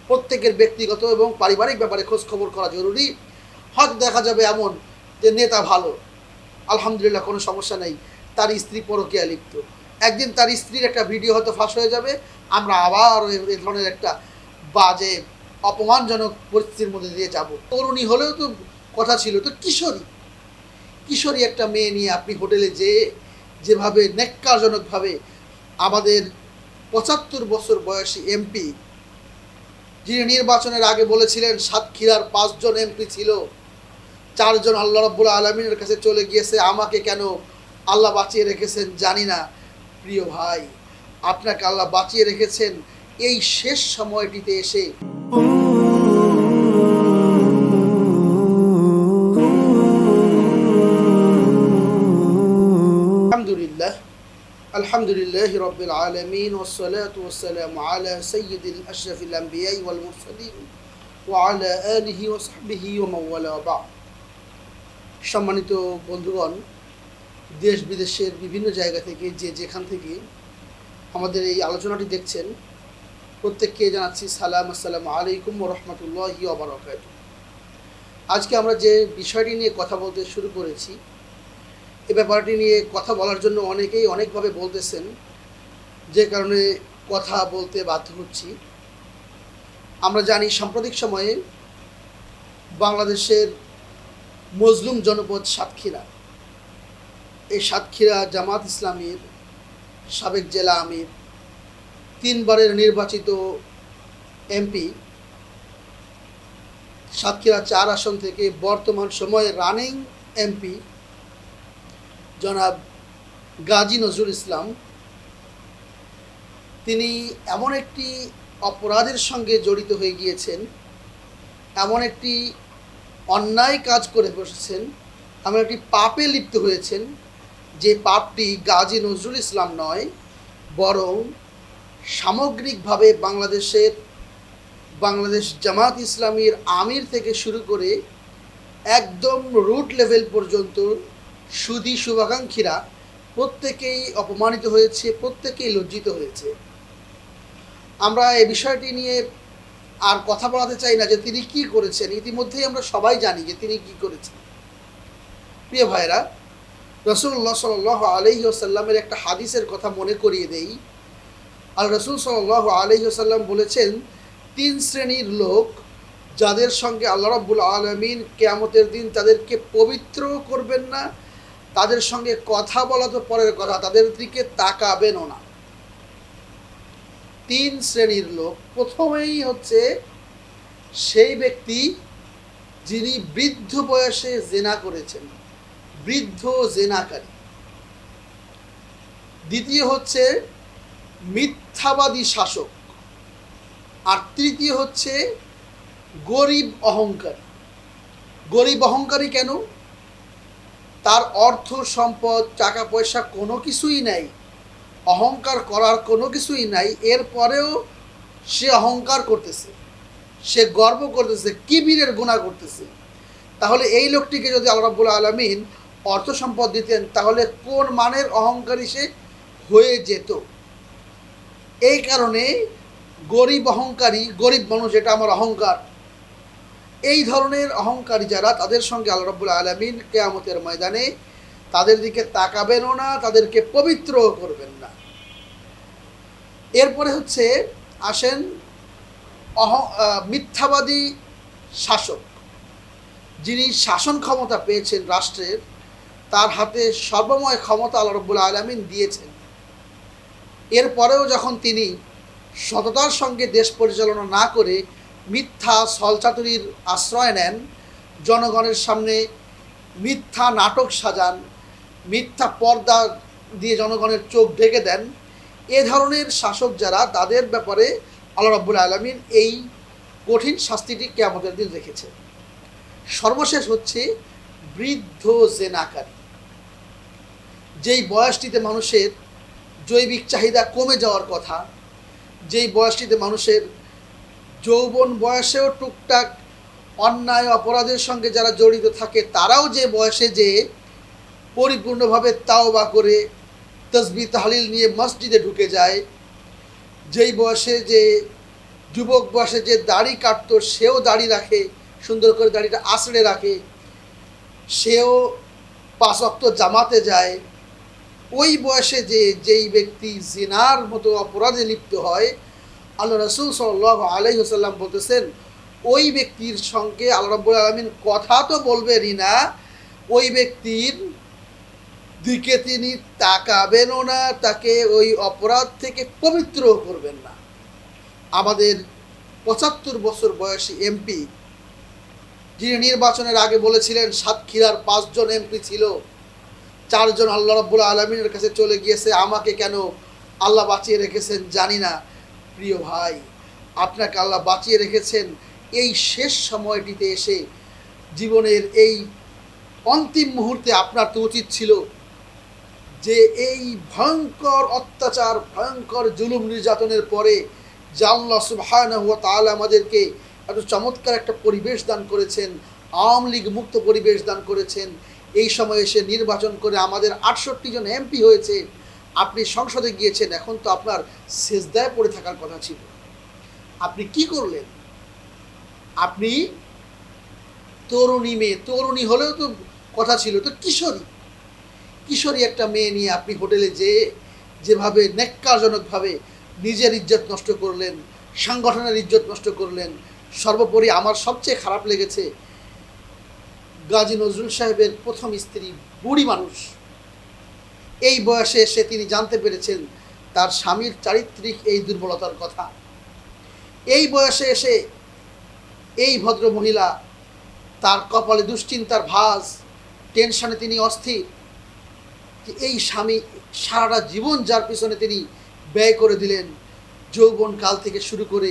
প্রত্যেকের ব্যক্তিগত এবং পারিবারিক ব্যাপারে খোঁজ খবর করা জরুরি। হয়তো দেখা যাবে এমন যে নেতা ভালো, আলহামদুলিল্লাহ কোনো সমস্যা নেই, তার স্ত্রী পরকীয়া লিপ্ত, একদিন তার স্ত্রীর একটা ভিডিও হয়তো ফাঁস হয়ে যাবে, আমরা আবার এই ধরনের একটা বাজে অপমানজনক পরিস্থিতির মধ্যে দিয়ে যাব। তরুণী হলেও তো কথা ছিল, তো কিশোরী একটা মেয়ে নিয়ে আপনি হোটেলে যেভাবে ন্যাক্কারজনকভাবে আমাদের ৭৫ বছর বয়সী এমপি, যিনি নির্বাচনের আগে বলেছিলেন সাতক্ষীরার ৫ জন এমপি ছিল, ৪ জন আল্লাহ রাব্বুল আলামিনের কাছে চলে গিয়েছে, আমাকে কেন আল্লাহ বাঁচিয়ে রেখেছেন জানি না। প্রিয় ভাই, আপনাকে আল্লাহ বাঁচিয়ে রেখেছেন এই শেষ সময়টিতে এসে। আলহামদুলিল্লাহ রাব্বিল আলামিন ওয়াসসালাতু ওয়াসসালামু আলা সাইয়্যিদিল আশরাফিল আমবিয়া ওয়াল মুরসালিন ওয়া আলা আলিহি ওয়া সাহবিহি ওয়া মান ওয়ালা বা'দ। সম্মানিত বন্ধুগণ, দেশ বিদেশের বিভিন্ন জায়গা থেকে যেখান থেকে আমাদের এই আলোচনাটি দেখছেন, প্রত্যেককে জানাচ্ছি সালাম, আসসালামু আলাইকুম ওয়া রাহমাতুল্লাহি ওয়া বারাকাতুহু। আজকে আমরা যে বিষয়টি নিয়ে কথা বলতে শুরু করেছি, এ ব্যাপারটি নিয়ে কথা বলার জন্য অনেকেই অনেকভাবে বলতেছেন, যে কারণে কথা বলতে বাধ্য হচ্ছি। আমরা জানি সাম্প্রতিক সময়ে বাংলাদেশের মজলুম জনপদ সাতক্ষীরা, এই সাতক্ষীরা জামাত ইসলামীর সাবেক জেলা আমির, 3 বারের নির্বাচিত এমপি, সাতক্ষীরা 4 আসন থেকে বর্তমান সময়ে রানিং এমপি জনাব গাজী নজরুল ইসলাম, তিনি এমন একটি অপরাধের সঙ্গে জড়িত হয়ে গিয়েছেন, এমন একটি অন্যায় কাজ করে বসেছেন, এমন একটি পাপে লিপ্ত হয়েছেন, যে পাপটি গাজী নজরুল ইসলাম নয়, বরং সামগ্রিকভাবে বাংলাদেশ জামাত ইসলামীর আমির থেকে শুরু করে একদম রুট লেভেল পর্যন্ত সুধী শুভাকাঙ্ক্ষীরা প্রত্যেকেই অপমানিত হয়েছে, প্রত্যেকেই লজ্জিত হয়েছে। আমরা এই বিষয়টি নিয়ে আর কথা বলাতে চাই না যে তিনি কি করেছেন, ইতিমধ্যেই আমরা সবাই জানি যে তিনি কি করেছেন। প্রিয় ভাইরা, রাসূলুল্লাহ সাল্লাল্লাহু আলাইহি ওয়াসাল্লামের একটা হাদিসের কথা মনে করিয়ে দেই। আর রাসূল সাল্লাল্লাহু আলাইহি ওয়াসাল্লাম বলেছেন, 3 শ্রেণীর লোক যাদের সঙ্গে আল্লাহ রাব্বুল আলামিন কিয়ামতের দিন তাদেরকে পবিত্র করবেন না, তাদের সঙ্গে কথা বলা তো পরের কথা, তাদের দিকে তাকাবেনও না। 3 শ্রেণীর লোক। প্রথমেই হচ্ছে সেই ব্যক্তি যিনি বৃদ্ধ বয়সে জেনা করেছেন, বৃদ্ধ জেনাকারী। দ্বিতীয় হচ্ছে মিথ্যাবাদী শাসক। আর তৃতীয় হচ্ছে গরিব অহংকারী। গরিব অহংকারী কেন? তার অর্থ সম্পদ টাকা পয়সা কোনো কিছুই নাই, অহংকার করার কোনো কিছুই নাই, এরপরেও সে অহংকার করতেছে, সে গর্ব করতেছে, কিবিরের গুনাহ করতেছে। তাহলে এই লোকটিকে যদি আল্লাহ রাব্বুল আলামিন অর্থ সম্পদ দিতেন, তাহলে কোন মানের অহংকারী সে হয়ে যেত। এই কারণে গরিব অহংকারী, গরিব মানুষ এটা আমার অহংকার, এই ধরনের অহংকারী যারা, তাদের সঙ্গে আল্লাহ রাব্বুল আলামিন কিয়ামতের ময়দানে তাদের দিকে তাকাবেনও না, তাদেরকে পবিত্র করবেন না। এরপরে হচ্ছে আসেন মিথ্যাবাদী শাসক, যিনি শাসন ক্ষমতা পেয়েছেন রাষ্ট্রের, তার হাতে সর্বময় ক্ষমতা আল্লাহ রাব্বুল আলামিন দিয়েছেন। এরপরেও যখন তিনি সততার সঙ্গে দেশ পরিচালনা না করে মিথ্যা ছলচাতুরির আশ্রয় নেন, জনগণের সামনে মিথ্যা নাটক সাজান, মিথ্যা পর্দা দিয়ে জনগণের চোখ ঢেকে দেন, এ ধরনের শাসক যারা, তাদের ব্যাপারে আল্লাহ রাব্বুল আলামিন এই কঠিন শাস্তিটি কিয়ামতের দিন রেখেছে। সর্বশেষ হচ্ছে বৃদ্ধ জেনাকারী, যেই বয়সটিতে মানুষের জৈবিক চাহিদা কমে যাওয়ার কথা, যেই বয়সটিতে মানুষের যৌবন বয়সেও টুকটাক অন্যায় অপরাধের সঙ্গে যারা জড়িত থাকে, তারাও যে বয়সে যে পরিপূর্ণভাবে তাওবা করে তাসবিহ তাহলিল নিয়ে মসজিদে ঢুকে যায়, যেই বয়সে যে যুবক বয়সে যে দাড়ি কাটতো সেও দাড়ি রাখে, সুন্দর করে দাড়িটা আঁচড়ে রাখে, সেও 5 ওয়াক্ত জামাতে যায়। ওই বয়সে যেই ব্যক্তি জিনার মতো অপরাধে লিপ্ত হয়, আল্লাহ রাসূল সাল্লাল্লাহু আলাইহি ওয়াসাল্লাম বলতেছেন ওই ব্যক্তির সঙ্গে আল্লাহ রাব্বুল আলামিন কথা তো বলবেনই না, ওই ব্যক্তির দিকে তিনি তাকাবেনও না, তাকে ওই অপরাধ থেকে পবিত্র করবেন না। আমাদের 75 বছর বয়সী এমপি, যিনি নির্বাচনের আগে বলেছিলেন সাতক্ষীরার 5 জন এমপি ছিল, 4 জন আল্লাহ রাব্বুল আলামিনের কাছে চলে গিয়েছে, আমাকে কেন আল্লাহ বাঁচিয়ে রেখেছেন জানি না। প্রিয় ভাই, আপনাকে আল্লাহ বাঁচিয়ে রেখেছেন এই শেষ সময়টিতে এসে। জীবনের এই অন্তিম মুহূর্তে আপনার তো উচিত ছিল যে এই ভয়ঙ্কর অত্যাচার, ভয়ঙ্কর জুলুম নির্যাতনের পরে যে আল্লাহ সুবহানাহু ওয়া তাআলা আমাদেরকে এত চমৎকার একটা পরিবেশ দান করেছেন, আওয়ামী লীগ মুক্ত পরিবেশ দান করেছেন, এই সময় এসে নির্বাচন করে আমাদের 68 জন এমপি হয়েছে, আপনি সংসদে গিয়েছেন, এখন তো আপনার সেজদায় পড়ে থাকার কথা ছিল। আপনি কি করলেন? আপনি তরুণী মেয়ে, তরুণী হলেও তো কথা ছিল, তো কিশোরী একটা মেয়ে নিয়ে আপনি হোটেলে যেভাবে ন্যাক্কারজনকভাবে নিজের ইজ্জত নষ্ট করলেন, সংগঠনের ইজ্জত নষ্ট করলেন। সর্বোপরি আমার সবচেয়ে খারাপ লেগেছে গাজী নজরুল সাহেবের প্রথম স্ত্রী, বুড়ি মানুষ, এই বয়সে এসে তিনি জানতে পেরেছেন তার স্বামীর চারিত্রিক এই দুর্বলতার কথা। এই বয়সে এসে এই ভদ্র মহিলা, তার কপালে দুশ্চিন্তার ভাঁজ, টেনশনে তিনি অস্থির। এই স্বামী সারাটা জীবন যার পিছনে তিনি ব্যয় করে দিলেন, যৌবন কাল থেকে শুরু করে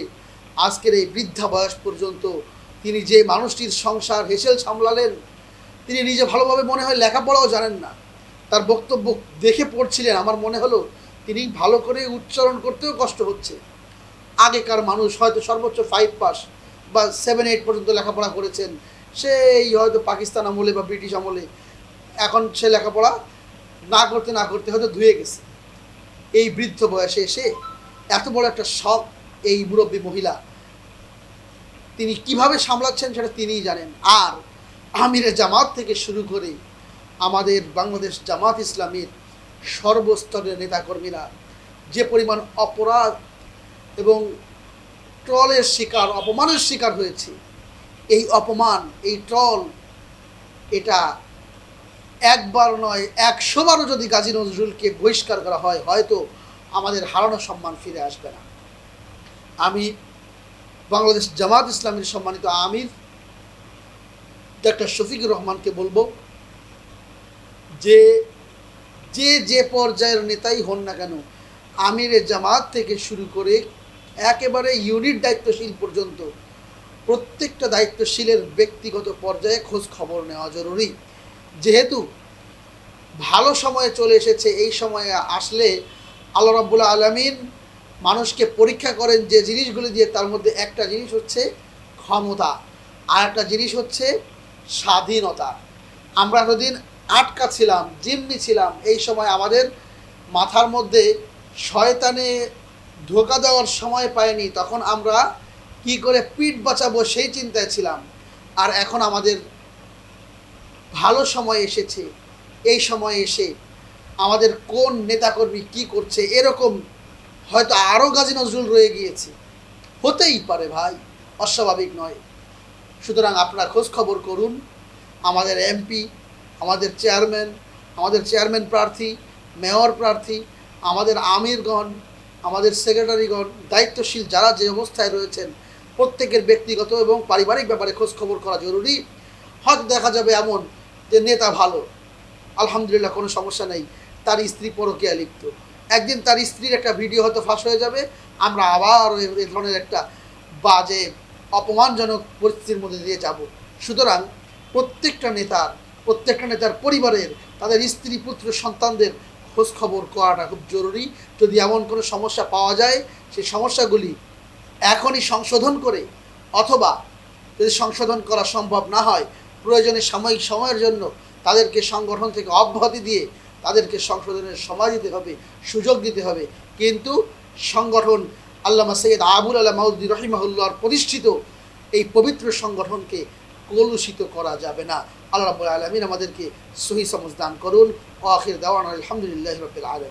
আজকের এই বৃদ্ধা বয়স পর্যন্ত তিনি যে মানুষটির সংসার হেসেল সামলালেন, তিনি নিজে ভালোভাবে মনে হয় লেখাপড়াও জানেন না। তার বক্তব্য দেখে পড়ছিলেন, আমার মনে হলো তিনি ভালো করে উচ্চারণ করতেও কষ্ট হচ্ছে। আগেকার মানুষ হয়তো সর্বোচ্চ 5 পাস বা 7-8 পর্যন্ত লেখাপড়া করেছেন, সেই হয়তো পাকিস্তান আমলে বা ব্রিটিশ আমলে, এখন সে লেখাপড়া না করতে হয়তো ধুয়ে গেছে। এই বৃদ্ধ বয়সে এসে এত বড় একটা শখ এই মুরব্বী মহিলা, তিনি কিভাবে সামলাচ্ছেন সেটা তিনিই জানেন। আর আমিরে জামাত থেকে শুরু করে আমাদের বাংলাদেশ জামাত ইসলামীর সর্বস্তরের নেতাকর্মীরা যে পরিমাণ অপরাধ এবং ট্রলের শিকার, অপমানের শিকার হয়েছে, এই অপমান, এই ট্রল, এটা একবার নয় 100 বারও যদি গাজী নজরুলকে বহিষ্কার করা হয়, হয়তো আমাদের হারানো সম্মান ফিরে আসবে না। আমি বাংলাদেশ জামাত ইসলামীর সম্মানিত আমির ডক্টর শফিকুর রহমানকে বলবো যে যে পর্যায়ের নেতাই হন না কেন, আমিরে জামাত থেকে শুরু করে একেবারে ইউনিট দায়িত্বশীল পর্যন্ত প্রত্যেকটা দায়িত্বশীলের ব্যক্তিগত পর্যায়ে খোঁজ খবর নেওয়া জরুরি। যেহেতু ভালো সময়ে চলে এসেছে, এই সময়ে আসলে আল্লাহ রাব্বুল আলামিন মানুষকে পরীক্ষা করেন যে জিনিসগুলি দিয়ে, তার মধ্যে একটা জিনিস হচ্ছে ক্ষমতা, আর একটা জিনিস হচ্ছে স্বাধীনতা। আমরা এতদিন আটকা ছিলাম, জিম্মি ছিলাম, এই সময় আমাদের মাথার মধ্যে শয়তানে ধোঁকা দেওয়ার সময় পায়নি, তখন আমরা কি করে পিঠ বাঁচাবো সেই চিন্তায় ছিলাম। আর এখন আমাদের ভালো সময় এসেছে, এই সময়ে এসে আমাদের কোন নেতাকর্মী কি করছে এরকম হয়তো আরও গাজী নজরুল রয়ে গিয়েছে, হতেই পারে ভাই, অস্বাভাবিক নয়। সুতরাং আপনারা খোঁজ খবর করুন, আমাদের এমপি, আমাদের চেয়ারম্যান প্রার্থী, মেয়র প্রার্থী, আমাদের আমিরগণ, আমাদের সেক্রেটারিগণ, দায়িত্বশীল যারা যে অবস্থায় রয়েছেন, প্রত্যেকের ব্যক্তিগত এবং পারিবারিক ব্যাপারে খোঁজ খবর করা জরুরি। হয়তো দেখা যাবে এমন যে নেতা ভালো, আলহামদুলিল্লাহ কোনো সমস্যা নেই, তার স্ত্রী পরকীয়া লিপ্ত, একদিন তার স্ত্রীর একটা ভিডিও হয়তো ফাঁস হয়ে যাবে, আমরা আবার এই ধরনের একটা বাজে অপমানজনক পরিস্থিতির মধ্যে দিয়ে যাব। সুতরাং প্রত্যেকটা নেতার পরিবারের, তাদের স্ত্রী পুত্র সন্তানদের খোঁজ খবর করাটা খুব জরুরি। যদি এমন কোনো সমস্যা পাওয়া যায়, সেই সমস্যাগুলি এখনই সংশোধন করে, অথবা যদি সংশোধন করা সম্ভব না হয়, প্রয়োজনে সাময়িক সময়ের জন্য তাদেরকে সংগঠন থেকে অব্যাহতি দিয়ে তাদেরকে সংশোধনের সময় দিতে হবে, সুযোগ দিতে হবে। কিন্তু সংগঠন আল্লামা সৈয়দ আবুল আলা মাউদুদি রহিমাহুল্লাহর প্রতিষ্ঠিত এই পবিত্র সংগঠনকে কলুষিত করা যাবে না। আল্লাহ রাব্বুল আলামিন আমাদেরকে সহি সমঝ দান করুন। আখির দাওয়ানা আলহামদুলিল্লাহি রাব্বিল আলামিন।